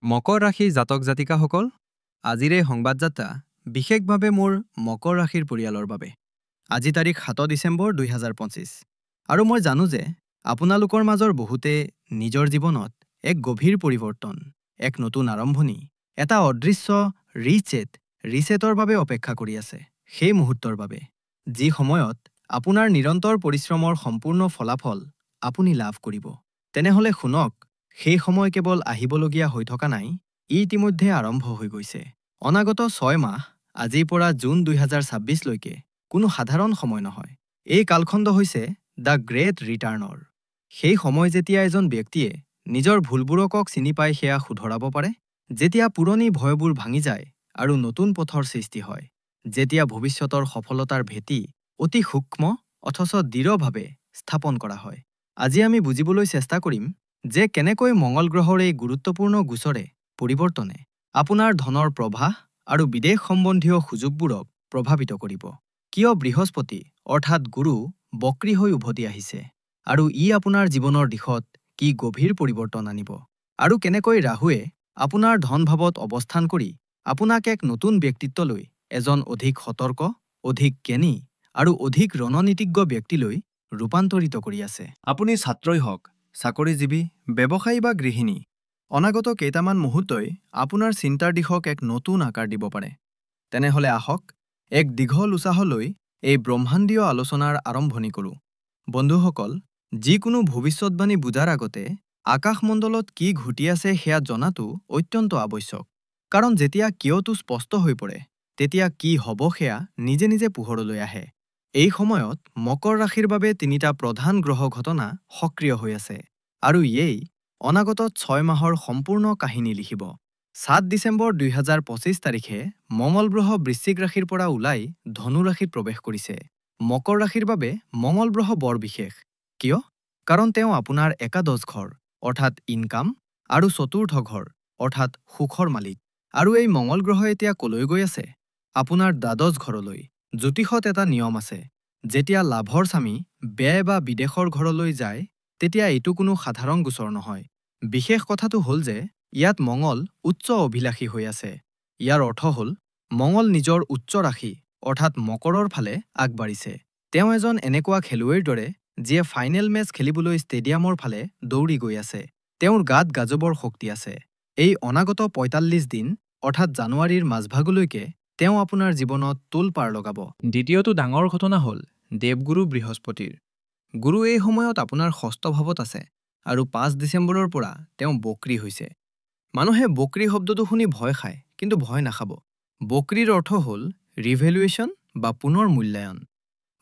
মকৰ ৰাশি জাতক জাতিকাসকল, আজিৰ এই সংবাদযাত্ৰা বিশেষভাৱে মোৰ মকৰ ৰাশিৰ পৰিয়ালৰ বাবে। আজি তাৰিখ 7 ডিচেম্বৰ 2025 আৰু মই জানো যে আপোনালোকৰ মাজৰ বহুতে নিজৰ জীৱনত এক গভীৰ পৰিৱৰ্তন, এক নতুন আৰম্ভণি, এটা অদৃশ্য ৰিছেটৰ বাবে অপেক্ষা কৰি আছে। সেই মুহূৰ্তৰ বাবে যি সময়ত আপোনাৰ নিৰন্তৰ পৰিশ্ৰমৰ সম্পূৰ্ণ ফলাফল আপুনি লাভ কৰিব। তেনেহলে শুনক, সেই সময় কেৱল আহিবলগীয়া হৈ থকা নাই, ই ইতিমধ্যে আৰম্ভ হৈ গৈছে। অনাগত 6 মাহ, আজিৰ পৰা জুন 2026 লৈকে কোনো সাধাৰণ সময় নহয়। এই কালখণ্ড হৈছে দ্য গ্ৰেট ৰিটাৰ্ণৰ সেই সময় যেতিয়া এজন ব্যক্তিয়ে নিজৰ ভুলবোৰকক চিনি পাই সেয়া শুধৰাব পাৰে, যেতিয়া পুৰণি ভয়বোৰ ভাঙি যায় আৰু নতুন পথৰ সৃষ্টি হয়, যেতিয়া ভৱিষ্যতৰ সফলতাৰ ভেটি অতি সূক্ষ্ম অথচ দৃঢ়ভাৱে স্থাপন কৰা হয়। আজি আমি বুজিবলৈ চেষ্টা কৰিম যে কেনেকৈ মঙ্গল গ্ৰহৰ এই গুৰুত্বপূৰ্ণ গোচৰে পৰিৱৰ্তনে আপোনাৰ ধনৰ প্ৰবাহ আৰু বিদেশ সম্বন্ধীয় সুযোগবোৰক প্ৰভাৱিত কৰিব। কিয় বৃহস্পতি অৰ্থাৎ গুৰু বক্ৰী হৈ উভতি আহিছে আৰু ই আপোনাৰ জীৱনৰ দিশত কি গভীৰ পৰিৱৰ্তন আনিব, আৰু কেনেকৈ ৰাহুৱে আপোনাৰ ধনভাৱত অৱস্থান কৰি আপোনাক এক নতুন ব্যক্তিত্বলৈ, এজন অধিক সতৰ্ক, অধিক জ্ঞানী আৰু অধিক ৰণনীতিজ্ঞ ব্যক্তিলৈ ৰূপান্তৰিত কৰি আছে। আপুনি ছাত্ৰই হওক, চাকৰিজীৱী, ব্যৱসায়ী বা গৃহিণী, অনাগত কেইটামান মুহূৰ্তই আপোনাৰ চিন্তাৰ দিশক এক নতুন আকাৰ দিব পাৰে। তেনেহলে আহক এক দীঘল উশাহলৈ এই ব্ৰহ্মাণ্ডীয় আলোচনাৰ আৰম্ভণি কৰোঁ। বন্ধুসকল, যিকোনো ভৱিষ্যৎবাণী বুজাৰ আগতে আকাশমণ্ডলত কি ঘটি আছে সেয়া জনাটো অত্যন্ত আৱশ্যক। কাৰণ যেতিয়া কিয়টো স্পষ্ট হৈ পৰে, তেতিয়া কি হ'ব সেয়া নিজে নিজে পোহৰলৈ আহে। এই সময়ত মকৰ ৰাশিৰ বাবে 3টা প্ৰধান গ্ৰহ ঘটনা সক্ৰিয় হৈ আছে আৰু ইয়েই অনাগত 6 মাহৰ সম্পূৰ্ণ কাহিনী লিখিব। 7 ডিচেম্বৰ 2025 তাৰিখে মঙ্গল গ্ৰহ বৃশ্চিক ৰাশিৰ পৰা ওলাই ধনু ৰাশিত প্ৰৱেশ কৰিছে। মকৰ ৰাশিৰ বাবে মঙ্গল গ্ৰহ বৰ বিশেষ। কিয়? কাৰণ তেওঁ আপোনাৰ একাদশ ঘৰ অৰ্থাৎ ইনকাম আৰু চতুৰ্থ ঘৰ অৰ্থাৎ সুখৰ মালিক। আৰু এই মঙ্গল গ্ৰহ এতিয়া কলৈ গৈ আছে? আপোনাৰ দ্বাদশ ঘৰলৈ। জ্যোতিষত এটা নিয়ম আছে, যেতিয়া লাভৰ স্বামী ব্যয় বা বিদেশৰ ঘৰলৈ যায়, তেতিয়া এইটো কোনো সাধাৰণ গোচৰ নহয়। বিশেষ কথাটো হ'ল যে ইয়াত মঙ্গল উচ্চ অভিলাষী হৈ আছে। ইয়াৰ অৰ্থ হ'ল মঙ্গল নিজৰ উচ্চ ৰাশি অৰ্থাৎ মকৰৰ ফালে আগবাঢ়িছে। তেওঁ এজন এনেকুৱা খেলুৱৈৰ দৰে যিয়ে ফাইনেল মেচ খেলিবলৈ ষ্টেডিয়ামৰ ফালে দৌৰি গৈ আছে। তেওঁৰ গাত গাজৱৰ শক্তি আছে। এই অনাগত ৪৫ দিন অৰ্থাৎ জানুৱাৰীৰ মাজভাগলৈকে তেওঁ আপোনাৰ জীৱনত তোল পাৰ লগাব। দ্বিতীয়টো ডাঙৰ ঘটনা হ'ল দেৱগুৰু বৃহস্পতিৰ। গুৰু এই সময়ত আপোনাৰ ষষ্ঠ ভাৱত আছে আৰু 5 ডিচেম্বৰৰ পৰা তেওঁ বক্ৰী হৈছে। মানুহে বক্ৰী শব্দটো শুনি ভয় খায়, কিন্তু ভয় নাখাব। বক্ৰীৰ অৰ্থ হ'ল ৰিভেলুৱেশ্যন বা পুনৰ মূল্যায়ন।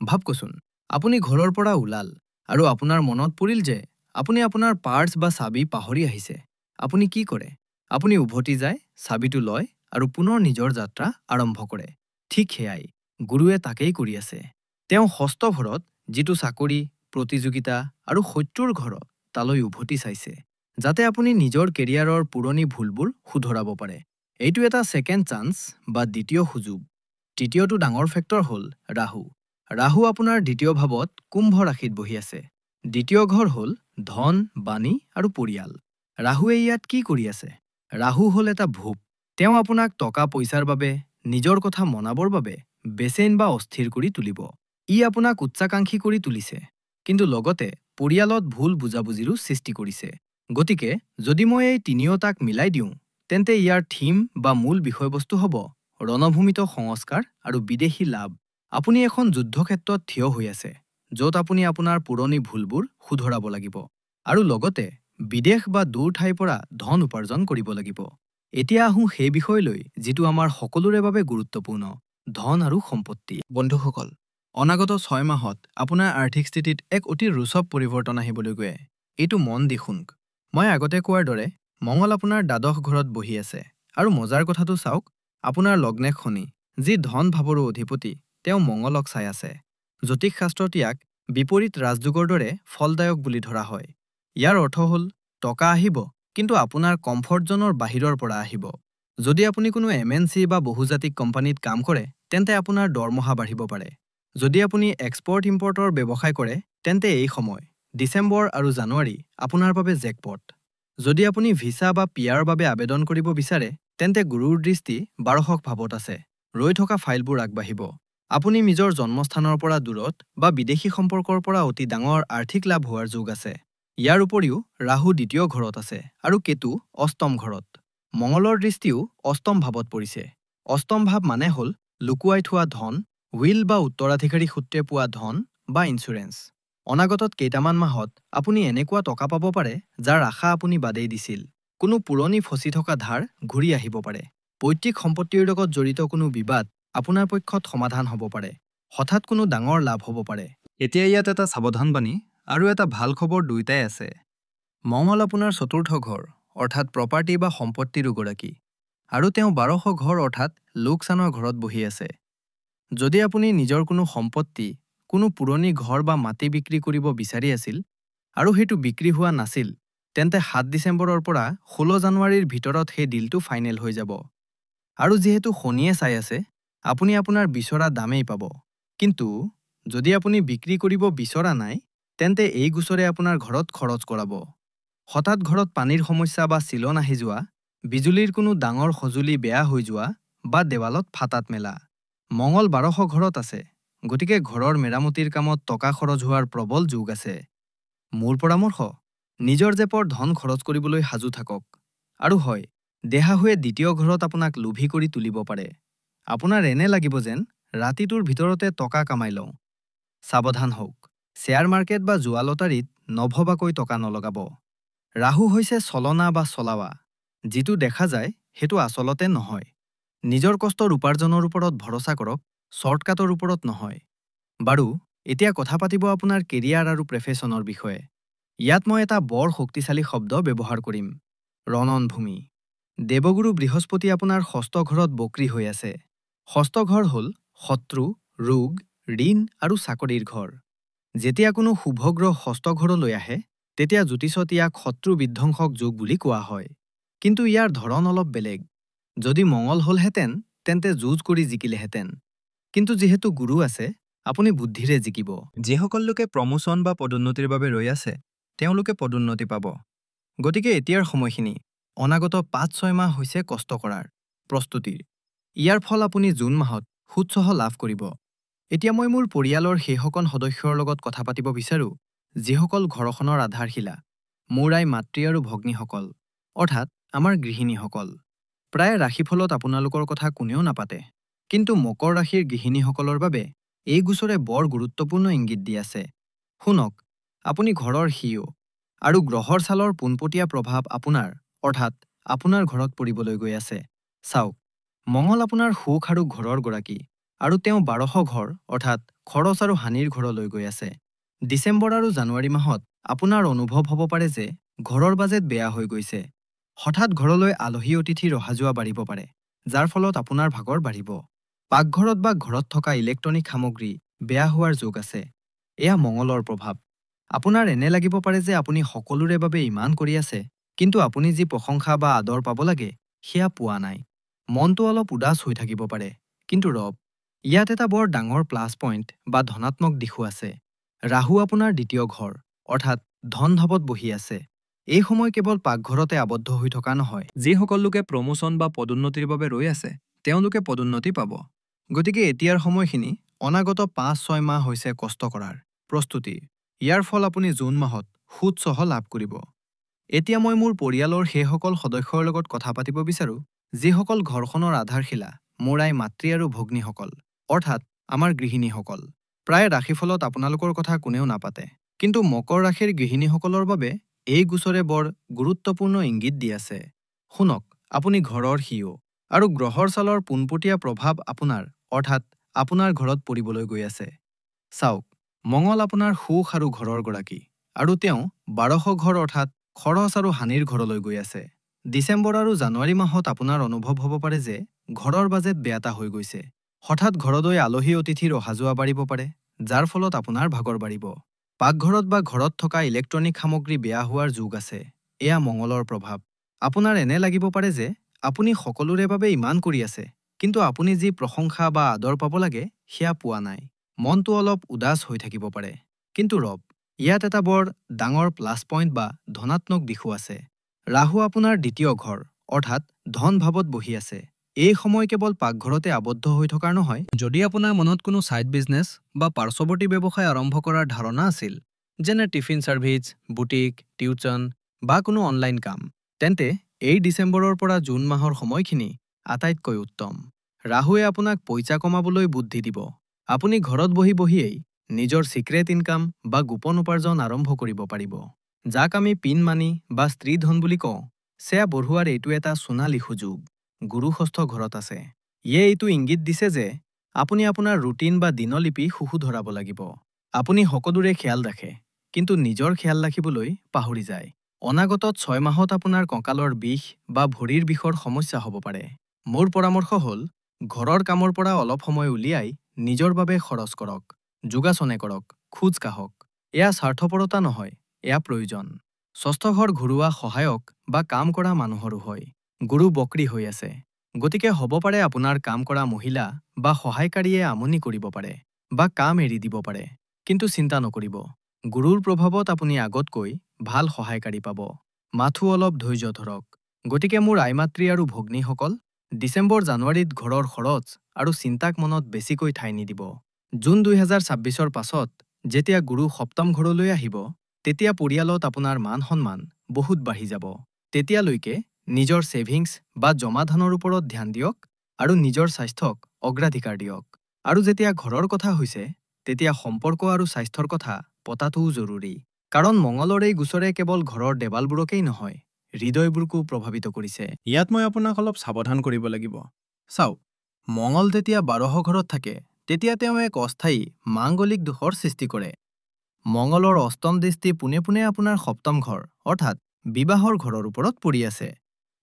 ভাবকচোন, আপুনি ঘৰৰ পৰা ওলাল আৰু আপোনাৰ মনত পৰিল যে আপুনি আপোনাৰ পাৰ্চ বা চাবি পাহৰি আহিছে। আপুনি কি কৰে? আপুনি উভতি যায়, চাবিটো লয় আৰু পুনৰ নিজৰ যাত্ৰা আৰম্ভ কৰে। ঠিক সেয়াই গুৰুৱে তাকেই কৰি আছে। তেওঁ ষষ্ঠ ঘৰত, যিটো চাকৰি, প্ৰতিযোগিতা আৰু শত্ৰুৰ ঘৰত, তালৈ উভতি চাইছে, যাতে আপুনি নিজৰ কেৰিয়াৰৰ পুৰণি ভুলবোৰ শুধৰাব পাৰে। এইটো এটা ছেকেণ্ড চান্স বা দ্বিতীয় সুযোগ। তৃতীয়টো ডাঙৰ ফেক্টৰ হ'ল ৰাহু। ৰাহু আপোনাৰ দ্বিতীয় ভাৱত কুম্ভ ৰাশিত বহি আছে। দ্বিতীয় ঘৰ হ'ল ধন, বাণী আৰু পৰিয়াল। ৰাহুৱে ইয়াত কি কৰি আছে? ৰাহু হ'ল এটা ভূপ। তেওঁ আপোনাক টকা পইচাৰ বাবে, নিজৰ কথা মনাবৰ বাবে বেচেইন বা অস্থিৰ কৰি তুলিব। ই আপোনাক উচ্চাকাংক্ষী কৰি তুলিছে, কিন্তু লগতে পৰিয়ালত ভুল বুজাবুজিৰো সৃষ্টি কৰিছে। গতিকে যদি মই এই তিনিওটাক মিলাই দিওঁ, তেন্তে ইয়াৰ থিম বা মূল বিষয়বস্তু হ'ব ৰণভূমিত সংস্কাৰ আৰু বিদেশী লাভ। আপুনি এখন যুদ্ধক্ষেত্ৰত থিয় হৈ আছে, য'ত আপুনি আপোনাৰ পুৰণি ভুলবোৰ শুধৰাব লাগিব আৰু লগতে বিদেশ বা দূৰ ঠাইৰ পৰা ধন উপাৰ্জন কৰিব লাগিব। এতিয়া আহোঁ সেই বিষয়লৈ যিটো আমাৰ সকলোৰে বাবে গুৰুত্বপূৰ্ণ, ধন আৰু সম্পত্তি। বন্ধুসকল, অনাগত 6 মাহত আপোনাৰ আৰ্থিক স্থিতিত এক অতি ৰোচক পৰিৱৰ্তন আহিবলৈ গৈ। এইটো মন দি শুনক। মই আগতে কোৱাৰ দৰে মঙ্গল আপোনাৰ দ্বাদশ ঘৰত বহি আছে আৰু মজাৰ কথাটো চাওক, আপোনাৰ লগ্নেশ শনি, যি ধন ভাৱৰো অধিপতি, তেওঁ মঙ্গলক চাই আছে। জ্যোতিষ শাস্ত্ৰত ইয়াক বিপৰীত ৰাজযোগৰ দৰে ফলদায়ক বুলি ধৰা হয়। ইয়াৰ অৰ্থ হ'ল টকা আহিব, কিন্তু আপোনাৰ কমফৰ্ট জোনৰ বাহিৰৰ পৰা আহিব। যদি আপুনি কোনো MNC বা বহুজাতিক কোম্পানীত কাম কৰে, তেন্তে আপোনাৰ দৰমহা বাঢ়িব পাৰে। যদি আপুনি এক্সপৰ্ট ইম্পৰ্টৰ ব্যৱসায় কৰে, তেন্তে এই সময় ডিচেম্বৰ আৰু জানুৱাৰী আপোনাৰ বাবে জেকপট। যদি আপুনি ভিছা বা পিয়াৰ বাবে আবেদন কৰিব বিচাৰে তেন্তে গুৰুৰ দৃষ্টি 1200 ভাৱত আছে। ৰৈ থকা ফাইলবোৰ আগবাঢ়িব। আপুনি নিজৰ জন্মস্থানৰ পৰা দূৰত বা বিদেশী সম্পৰ্কৰ পৰা অতি ডাঙৰ আৰ্থিক লাভ হোৱাৰ যোগ আছে। ইয়াৰ উপৰিও ৰাহু দ্বিতীয় ঘৰত আছে আৰু কেতু অষ্টম ঘৰত। মঙলৰ দৃষ্টিও অষ্টম ভাৱত পৰিছে। অষ্টম ভাৱ মানে হ'ল লুকুৱাই থোৱা ধন, উইল বা উত্তৰাধিকাৰী সূত্ৰে পোৱা ধন বা ইঞ্চুৰেঞ্চ। অনাগতত কেইটামান মাহত আপুনি এনেকুৱা টকা পাব পাৰে যাৰ আশা আপুনি বাদেই দিছিল। কোনো পুৰণি ফচি থকা ধাৰ ঘূৰি আহিব পাৰে। পৈতৃক সম্পত্তিৰ লগত জড়িত কোনো বিবাদ আপোনাৰ পক্ষত সমাধান হ'ব পাৰে। হঠাৎ কোনো ডাঙৰ লাভ হ'ব পাৰে। এতিয়া ইয়াত এটা সাৱধানবাণী আৰু এটা ভাল খবৰ দুয়োটাই আছে। মঙল আপোনাৰ চতুৰ্থ ঘৰ অৰ্থাৎ প্ৰপাৰ্টি বা সম্পত্তিৰ গৰাকী আৰু তেওঁ 1200 ঘৰ অৰ্থাৎ লোকচানৰ ঘৰত বহি আছে। যদি আপুনি নিজৰ কোনো সম্পত্তি, কোনো পুৰণি ঘৰ বা মাটি বিক্ৰী কৰিব বিচাৰি আছিল আৰু সেইটো বিক্ৰী হোৱা নাছিল, তেন্তে 7 ডিচেম্বৰৰ পৰা 16 জানুৱাৰীৰ ভিতৰত সেই ডিলটো ফাইনেল হৈ যাব। আৰু যিহেতু শনিয়ে চাই আছে, আপুনি আপোনাৰ বিচৰা দামেই পাব। কিন্তু যদি আপুনি বিক্ৰী কৰিব বিচৰা নাই, তেন্তে এই গোচৰে আপোনাৰ ঘৰত খৰচ কৰাব। হঠাৎ ঘৰত পানীৰ সমস্যা বা চিলন আহি যোৱা, বিজুলীৰ কোনো ডাঙৰ সঁজুলি বেয়া হৈ যোৱা বা দেৱালত ফাটাত মেলা। মঙল 1200 ঘৰত আছে, গতিকে ঘৰৰ মেৰামতিৰ কামত টকা খৰচ হোৱাৰ প্ৰবল যোগ আছে। মোৰ পৰামৰ্শ, নিজৰ জেপৰ ধন খৰচ কৰিবলৈ সাজু থাকক। আৰু হয়, দেহাহুৱে দ্বিতীয় ঘৰত আপোনাক লোভী কৰি তুলিব পাৰে। আপোনাৰ এনে লাগিব যেন ৰাতিটোৰ ভিতৰতে টকা কামাই লওঁ। সাৱধান হওক, শ্বেয়াৰ মাৰ্কেট বা জুৱা লটাৰীত নভবাকৈ টকা নলগাব। ৰাহু হৈছে চলনা বা চলাৱা। যিটো দেখা যায় সেইটো আচলতে নহয়। নিজৰ কষ্টৰ উপাৰ্জনৰ ওপৰত ভৰসা কৰক, শ্বৰ্টকাটৰ ওপৰত নহয়। বাৰু, এতিয়া কথা পাতিব আপোনাৰ কেৰিয়াৰ আৰু প্ৰফেশ্যনৰ বিষয়ে। ইয়াত মই এটা বৰ শক্তিশালী শব্দ ব্যৱহাৰ কৰিম, ৰণনভূমি। দেৱগুৰু বৃহস্পতি আপোনাৰ ষষ্ঠ ঘৰত বক্ৰী হৈ আছে। ষষ্ঠ ঘৰ হ'ল শত্ৰু, ৰোগ, ঋণ আৰু চাকৰিৰ ঘৰ। যেতিয়া কোনো শুভগ্ৰহ ষষ্ঠ ঘৰলৈ আহে, তেতিয়া জ্যোতিষত ইয়াক শত্ৰু বিধ্বংসক যোগ বুলি কোৱা হয়। কিন্তু ইয়াৰ ধৰণ অলপ বেলেগ। যদি মঙল হ'লহেঁতেন, তেন্তে যুঁজ কৰি জিকিলেহেঁতেন। কিন্তু যিহেতু গুৰু আছে, আপুনি বুদ্ধিৰে জিকিব। যিসকল লোকে প্ৰমোচন বা পদোন্নতিৰ বাবে ৰৈ আছে, তেওঁলোকে পদোন্নতি পাব। গতিকে এতিয়াৰ সময়খিনি, অনাগত 5-6 মাহ হৈছে কষ্ট কৰাৰ, প্ৰস্তুতিৰ। ইয়াৰ ফল আপুনি জুন মাহত সুদসহ লাভ কৰিব। এতিয়া মই মোৰ পৰিয়ালৰ সেইসকল সদস্যৰ লগত কথা পাতিব বিচাৰোঁ, যিসকল ঘৰখনৰ আধাৰশিলা, মোৰ আই মাতৃ আৰু ভগ্নীসকল, অৰ্থাৎ আমাৰ গৃহিণীসকল। প্ৰায় ৰাশিফলত আপোনালোকৰ কথা কোনেও নাপাতে। কিন্তু মকৰ ৰাশিৰ গৃহিণীসকলৰ বাবে এই গোচৰে বৰ গুৰুত্বপূৰ্ণ ইংগিত দি আছে। শুনক, আপুনি ঘৰৰ সিও আৰু গ্ৰহৰ ছালৰ পোনপটীয়া প্ৰভাৱ আপোনাৰ ঘৰত পৰিবলৈ গৈ আছে। চাওক, মঙল আপোনাৰ সুখ আৰু ঘৰৰ গৰাকী আৰু তেওঁ 1200 ঘৰ অৰ্থাৎ খৰচ আৰু হানিৰ ঘৰলৈ গৈ আছে। ডিচেম্বৰ আৰু জানুৱাৰী মাহত আপোনাৰ অনুভৱ হ'ব পাৰে যে ঘৰৰ বাজেট বেয়া হৈ গৈছে। হঠাৎ ঘৰলৈ আলহী অতিথিৰ অহা যোৱা বাঢ়িব পাৰে, যাৰ ফলত আপোনাৰ ভাগৰ বাঢ়িব। পাকঘৰত বা ঘৰত থকা ইলেক্ট্ৰনিক সামগ্ৰী বেয়া হোৱাৰ যোগ আছে। এয়া মঙলৰ প্ৰভাৱ। আপোনাৰ এনে লাগিব পাৰে যে আপুনি সকলোৰে বাবে ইমান কৰি আছে, কিন্তু আপুনি যি প্ৰশংসা বা আদৰ পাব লাগে, সেয়া পোৱা নাই। মনটো অলপ উদাস হৈ থাকিব পাৰে। কিন্তু ইয়াত এটা বৰ ডাঙৰ প্লাছ পইণ্ট বা ধনাত্মক দিশো আছে। ৰাহু আপোনাৰ দ্বিতীয় ঘৰ, অৰ্থাৎ ধন ভাৱত বহি আছে। এই সময় কেৱল পাকঘৰতে আবদ্ধ হৈ থকা নহয়। যিসকল লোকে প্ৰমোচন বা পদোন্নতিৰ বাবে ৰৈ আছে, তেওঁলোকে পদোন্নতি পাব। গতিকে এতিয়াৰ সময়খিনি, অনাগত 5-6 মাহ হৈছে কষ্ট কৰাৰ, প্ৰস্তুতি। ইয়াৰ ফল আপুনি জুন মাহত সুদসহ লাভ কৰিব। এতিয়া মই মোৰ পৰিয়ালৰ সেইসকল সদস্যৰ লগত কথা পাতিব বিচাৰোঁ, যিসকল ঘৰখনৰ আধাৰশিলা, মোৰ আই মাতৃ আৰু ভগ্নীসকল, অৰ্থাৎ আমাৰ গৃহিণীসকল। প্ৰায় ৰাশিফলত আপোনালোকৰ কথা কোনেও নাপাতে। কিন্তু মকৰ ৰাশিৰ গৃহিণীসকলৰ বাবে এই গোচৰে বৰ গুৰুত্বপূৰ্ণ ইংগিত দি আছে। শুনক, আপুনি ঘৰৰ সিও আৰু গ্ৰহৰ ছালৰ পোনপটীয়া প্ৰভাৱ আপোনাৰ ঘৰত পৰিবলৈ গৈ আছে। চাওক, মঙল আপোনাৰ সুখ আৰু ঘৰৰ গৰাকী আৰু তেওঁ 1200 ঘৰ অৰ্থাৎ খৰচ আৰু হানিৰ ঘৰলৈ গৈ আছে। ডিচেম্বৰ আৰু জানুৱাৰী মাহত আপোনাৰ অনুভৱ হ'ব পাৰে যে ঘৰৰ বাজেট বেয়াটা হৈ গৈছে। হঠাৎ ঘৰলৈ আলহী অতিথিৰ অহা যোৱা বাঢ়িব পাৰে, যাৰ ফলত আপোনাৰ ভাগৰ বাঢ়িব। পাকঘৰত বা ঘৰত থকা ইলেক্ট্ৰনিক সামগ্ৰী বেয়া হোৱাৰ যোগ আছে। এয়া মঙলৰ প্ৰভাৱ। আপোনাৰ এনে লাগিব পাৰে যে আপুনি সকলোৰে বাবে ইমান কৰি আছে, কিন্তু আপুনি যি প্ৰশংসা বা আদৰ পাব লাগে, সেয়া পোৱা নাই। মনটো অলপ উদাস হৈ থাকিব পাৰে। কিন্তু ইয়াত এটা বৰ ডাঙৰ প্লাছ পইণ্ট বা ধনাত্মক দিশো আছে। ৰাহু আপোনাৰ দ্বিতীয় ঘৰ অৰ্থাৎ ধন ভাৱত বহি আছে। এই সময় কেৱল পাকঘৰতে আবদ্ধ হৈ থকাৰ নহয়। যদি আপোনাৰ মনত কোনো ছাইড বিজনেছ বা পাৰ্শ্বৱৰ্তী ব্যৱসায় আৰম্ভ কৰাৰ ধাৰণা আছিল, যেনে টিফিন ছাৰ্ভিচ, বুটিক, টিউচন বা কোনো অনলাইন কাম, তেন্তে এই ডিচেম্বৰৰ পৰা জুন মাহৰ সময়খিনি আটাইতকৈ উত্তম। ৰাহুৱে আপোনাক পইচা কমাবলৈ বুদ্ধি দিব। আপুনি ঘৰত বহি বহিয়েই নিজৰ ছিক্ৰেট ইনকাম বা গোপন উপাৰ্জন আৰম্ভ কৰিব পাৰিব, যাক আমি পিন মানি বা স্ত্ৰী ধন বুলি কওঁ। সেয়া বঢ়োৱাৰ এইটো এটা সোণালী সুযোগ। গুৰু ষষ্ঠ ঘৰত আছে। ইয়ে এইটো ইংগিত দিছে যে আপুনি আপোনাৰ ৰুটিন বা দিনলিপি সুখু ধৰাব লাগিব। আপুনি সকলোৰে খেয়াল ৰাখে, কিন্তু নিজৰ খেয়াল ৰাখিবলৈ পাহৰি যায়। অনাগত 6 মাহত আপোনাৰ কঁকালৰ বিষ বা ভৰিৰ বিষৰ সমস্যা হ'ব পাৰে। মোৰ পৰামৰ্শ হ'ল, ঘৰৰ কামৰ পৰা অলপ সময় উলিয়াই নিজৰ বাবে খৰচ কৰক। যোগাসনে কৰক, খোজ কাঢ়ক। এয়া স্বাৰ্থপৰতা নহয়, এয়া প্ৰয়োজন। ষষ্ঠ ঘৰ ঘূৰোৱা সহায়ক বা কাম কৰা মানুহৰো হয়। গুৰু বক্ৰী হৈ আছে, গতিকে হ'ব পাৰে আপোনাৰ কাম কৰা মহিলা বা সহায়কাৰীয়ে আমনি কৰিব পাৰে বা কাম এৰি দিব পাৰে। কিন্তু চিন্তা নকৰিব, গুৰুৰ প্ৰভাৱত আপুনি আগতকৈ ভাল সহায়কাৰী পাব। মাথো অলপ ধৈৰ্য ধৰক। গতিকে মোৰ আইমাতৃ আৰু ভগ্নীসকল, ডিচেম্বৰ-জানুৱাৰীত ঘৰৰ খৰচ আৰু চিন্তাক মনত বেছিকৈ ঠাই নিদিব। জুন 2026ৰ পাছত যেতিয়া গুৰু সপ্তম ঘৰলৈ আহিব, তেতিয়া পৰিয়ালত আপোনাৰ মান-সন্মান বহুত বাঢ়ি যাব। তেতিয়ালৈকে নিজৰ ছেভিংছ বা জমা ধনৰ ওপৰত ধ্যান দিয়ক আৰু নিজৰ স্বাস্থ্যক অগ্ৰাধিকাৰ দিয়ক। আৰু যেতিয়া ঘৰৰ কথা হৈছে, তেতিয়া সম্পৰ্ক আৰু স্বাস্থ্যৰ কথা পতাটোও জৰুৰী। কাৰণ মঙলৰ এই গোচৰে কেৱল ঘৰৰ দেৱালবোৰকেই নহয়, হৃদয়বোৰকো প্ৰভাৱিত কৰিছে। ইয়াত মই আপোনাক অলপ সাৱধান কৰিব লাগিব। চাওক, মঙল যেতিয়া 12 ঘৰত থাকে, তেতিয়া তেওঁ এক অস্থায়ী মাংগলিক দোষৰ সৃষ্টি কৰে। মঙলৰ অষ্টম দৃষ্টি পোনে পোনে আপোনাৰ সপ্তম ঘৰ অৰ্থাৎ বিবাহৰ ঘৰৰ ওপৰত পৰি আছে।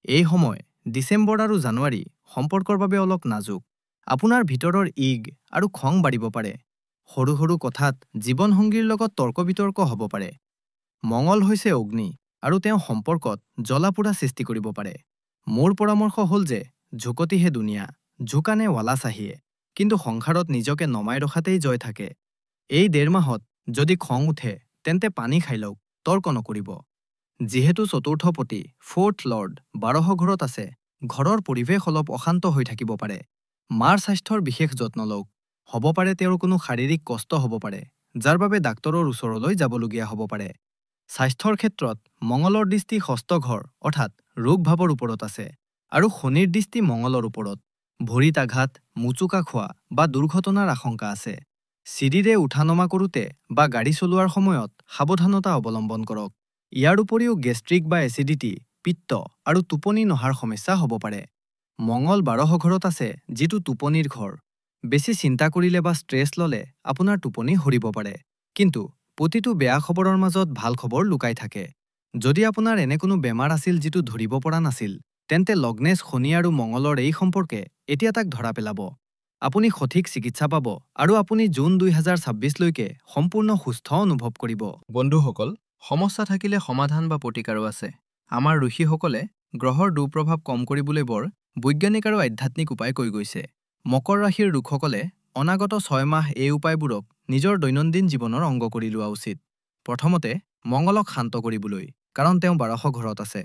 এই সময় ডিচেম্বৰ আৰু জানুৱাৰী সম্পৰ্কৰ বাবে অলপ নাজুক। আপোনাৰ ভিতৰৰ ইগ আৰু খং বাঢ়িব পাৰে। সৰু সৰু কথাত জীৱনসংগীৰ লগত তৰ্ক-বিতৰ্ক হ'ব পাৰে। মঙল হৈছে অগ্নি আৰু তেওঁ সম্পৰ্কত জ্বলা-পোৰা সৃষ্টি কৰিব পাৰে। মোৰ পৰামৰ্শ হ'ল যে ঝুকতিহে দুনিয়া, ঝুকানে ৱালা চাহিয়ে। কিন্তু সংসাৰত নিজকে নমাই ৰখাতেই জয় থাকে। এই 1.5 মাহত যদি খং উঠে, তেন্তে পানী খাই লওক, তৰ্ক নকৰিব। যিহেতু চতুৰ্থপতি ফ'ৰ্থ লৰ্ড 12 ঘৰত আছে, ঘৰৰ পৰিৱেশ অলপ অশান্ত হৈ থাকিব পাৰে। মাৰ স্বাস্থ্যৰ বিশেষ যত্ন লওক। হ'ব পাৰে তেওঁৰ কোনো শাৰীৰিক কষ্ট হ'ব পাৰে, যাৰ বাবে ডাক্তৰৰ ওচৰলৈ যাবলগীয়া হ'ব পাৰে। স্বাস্থ্যৰ ক্ষেত্ৰত মঙলৰ দৃষ্টি ষষ্ঠ ঘৰ অৰ্থাৎ ৰোগ ভাৱৰ ওপৰত আছে আৰু শনিৰ দৃষ্টি মঙলৰ ওপৰত। ভৰিত আঘাত, মোচোকা খোৱা বা দুৰ্ঘটনাৰ আশংকা আছে। চিৰিৰে উঠা-নমা কৰোঁতে বা গাড়ী চলোৱাৰ সময়ত সাৱধানতা অৱলম্বন কৰক। ইয়াৰ উপৰিও গেষ্ট্ৰিক বা এচিডিটি, পিত্ত আৰু টোপনি নহাৰ সমস্যা হ'ব পাৰে। মঙল 12 ঘৰত আছে, যিটো টোপনিৰ ঘৰ। বেছি চিন্তা কৰিলে বা ষ্ট্ৰেছ ল'লে আপোনাৰ টোপনি সৰিব পাৰে। কিন্তু প্ৰতিটো বেয়া খবৰৰ মাজত ভাল খবৰ লুকাই থাকে। যদি আপোনাৰ এনে কোনো বেমাৰ আছিল যিটো ধৰিব পৰা নাছিল, তেন্তে লগ্নেশ শনি আৰু মঙলৰ এই সম্পৰ্কে এতিয়া তাক ধৰা পেলাব। আপুনি সঠিক চিকিৎসা পাব আৰু আপুনি জুন 2026লৈকে সম্পূৰ্ণ সুস্থ অনুভৱ কৰিব। বন্ধুসকল, সমস্যা থাকিলে সমাধান বা প্ৰতিকাৰো আছে। আমাৰ ঋষিসকলে গ্ৰহৰ দুপ্ৰভাৱ কম কৰিবলৈ বৰ বৈজ্ঞানিক আৰু আধ্যাত্মিক উপায় কৈ গৈছে। মকৰ ৰাশিৰ লোকসকলে অনাগত 6 মাহ এই উপায়বোৰক নিজৰ দৈনন্দিন জীৱনৰ অংগ কৰি লোৱা উচিত। প্ৰথমতে, মঙলক শান্ত কৰিবলৈ, কাৰণ তেওঁ 12 ঘৰত আছে।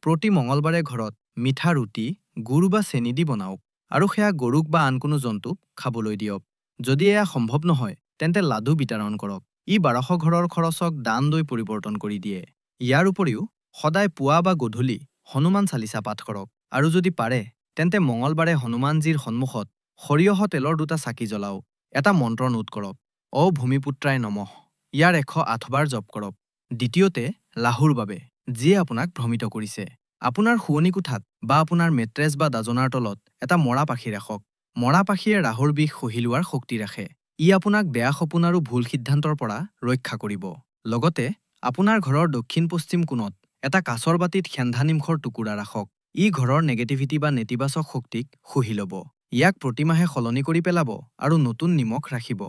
প্ৰতি মঙলবাৰে ঘৰত মিঠা ৰুটি, গুড় বা চেনি দি বনাওক আৰু সেয়া গৰুক বা আন কোনো জন্তুক খাবলৈ দিয়ক। যদি এয়া সম্ভৱ নহয়, তেন্তে লাডু বিতৰণ কৰক। ই 12 ঘৰৰ খৰচক দান লৈ পৰিৱৰ্তন কৰি দিয়ে। ইয়াৰ উপৰিও সদায় পুৱা বা গধূলি হনুমান চালিচা পাঠ কৰক আৰু যদি পাৰে, তেন্তে মঙলবাৰে হনুমানজীৰ সন্মুখত সৰিয়হ তেলৰ 2টা চাকি জ্বলাওক। এটা মন্ত্ৰ নোট কৰক, অ ভূমিপুত্ৰাই নমঃ। ইয়াৰ 108 বাৰ জপ কৰক। দ্বিতীয়তে, লাহুৰ বাবে, যিয়ে আপোনাক ভ্ৰমিত কৰিছে। আপোনাৰ শুৱনি কোঠাত বা আপোনাৰ মেট্ৰেছ বা দাজনাৰ তলত এটা মৰা পাখি ৰাখক। মৰা পাখিয়ে ৰাহুৰ বিষ সহি লোৱাৰ শক্তি ৰাখে। ই আপোনাক বেয়া সপোন আৰু ভুল সিদ্ধান্তৰ পৰা ৰক্ষা কৰিব। লগতে আপোনাৰ ঘৰৰ দক্ষিণ-পশ্চিম কোণত এটা কাঁচৰ বাটিত সেন্ধা নিমখৰ টুকুৰা ৰাখক। ই ঘৰৰ নেগেটিভিটি বা নেতিবাচক শক্তিক শুহি ল'ব। ইয়াক প্ৰতিমাহে সলনি কৰি পেলাব আৰু নতুন নিমখ ৰাখিব।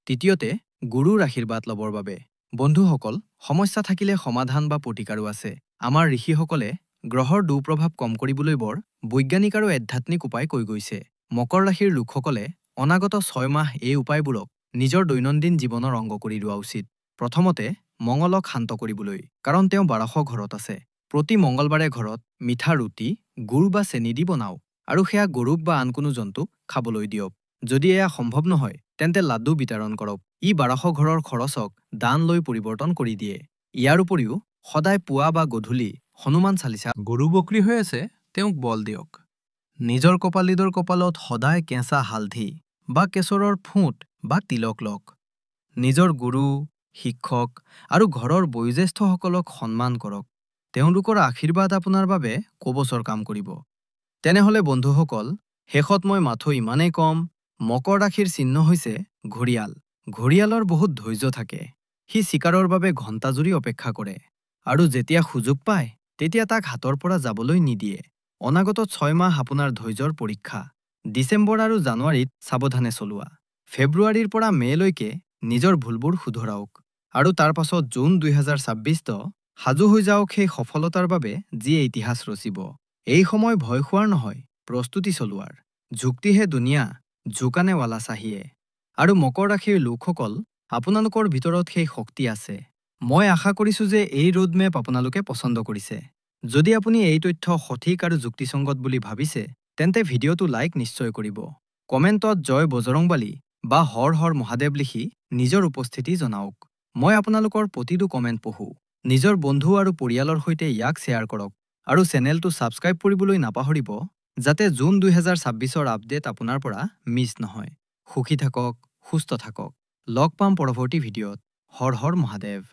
তৃতীয়তে, গুৰুৰ আশীৰ্বাদ ল'বৰ বাবে। বন্ধুসকল, সমস্যা থাকিলে সমাধান বা প্ৰতিকাৰো আছে। আমাৰ ঋষিসকলে গ্ৰহৰ দুপ্ৰভাৱ কম কৰিবলৈ বৰ বৈজ্ঞানিক আৰু আধ্যাত্মিক উপায় কৈ গৈছে। মকৰ ৰাশিৰ লোকসকলে অনাগত 6 মাহ এই উপায়বোৰক নিজৰ দৈনন্দিন জীৱনৰ অংগ কৰি লোৱা উচিত। প্ৰথমতে, মঙলক শান্ত কৰিবলৈ, কাৰণ তেওঁ 12 ঘৰত আছে। প্ৰতি মঙ্গলবাৰে ঘৰত মিঠা ৰুটি গুড় বা চেনি দি বনাওক আৰু সেয়া গৰুক বা আন কোনো জন্তুক খাবলৈ দিয়ক। যদি এয়া সম্ভৱ নহয় তেন্তে লাড্ডু বিতৰণ কৰক। ই 1200 ঘৰৰ খৰচক দান লৈ পৰিৱৰ্তন কৰি দিয়ে। ইয়াৰ উপৰিও সদায় পুৱা বা গধূলি হনুমান চালিচা গৰু বকৰি হৈ আছে তেওঁক বল দিয়ক। নিজৰ কপালিদৰ কপালত সদায় কেঁচা হালধি বা কেশৰৰ ফুট বা তিলক লওক। নিজৰ গুৰু শিক্ষক আৰু ঘৰৰ বয়োজ্যেষ্ঠসকলক সন্মান কৰক। তেওঁলোকৰ আশীৰ্বাদ আপোনাৰ বাবে কবচৰ কাম কৰিব। তেনেহলে বন্ধুসকল, শেষত মই মাথো ইমানেই কম, মকৰ ৰাশিৰ চিহ্ন হৈছে ঘৰিয়াল। ঘৰিয়ালৰ বহুত ধৈৰ্য থাকে। সি চিকাৰৰ বাবে ঘণ্টাজুৰি অপেক্ষা কৰে আৰু যেতিয়া সুযোগ পায় তেতিয়া তাক হাতৰ পৰা যাবলৈ নিদিয়ে। অনাগত 6 মাহ আপোনাৰ ধৈৰ্যৰ পৰীক্ষা। ডিচেম্বৰ আৰু জানুৱাৰীত সাৱধানে চলোৱা। ফেব্ৰুৱাৰীৰ পৰা মেলৈকে নিজৰ ভুলবোৰ শুধৰাওক আৰু তাৰ পাছত জুন 2026 সাজু হৈ যাওক সেই সফলতাৰ বাবে যিয়ে ইতিহাস ৰচিব। এই সময় ভয় খোৱাৰ নহয়, প্ৰস্তুতি চলোৱাৰ। যুক্তিহে দুনিয়া জোকানেৱালা চাহিয়ে। আৰু মকৰ ৰাশিৰ লোকসকল, আপোনালোকৰ ভিতৰত সেই শক্তি আছে। মই আশা কৰিছো যে এই ৰোডমেপ আপোনালোকে পছন্দ কৰিছে। যদি আপুনি এই তথ্য সঠিক আৰু যুক্তিসংগত বুলি ভাবিছে তেন্তে ভিডিঅ'টো লাইক নিশ্চয় কৰিব। কমেণ্টত জয় বজৰংবলী বা হৰ হৰ মহাদেৱ লিখি নিজৰ উপস্থিতি জনাওক। মই আপোনালোকৰ প্ৰতিটো কমেণ্ট পঢ়ো। নিজৰ বন্ধু আৰু পৰিয়ালৰ সৈতে ইয়াক শ্বেয়াৰ কৰক আৰু চেনেলটো ছাবস্ক্ৰাইব কৰিবলৈ নাপাহৰিব যাতে জুন 2026ৰ আপডেট আপোনাৰ পৰা মিছ নহয়। সুখী থাকক, সুস্থ থাকক। লগ পাম পৰৱৰ্তী ভিডিঅ'ত। হৰ হৰ মহাদেৱ।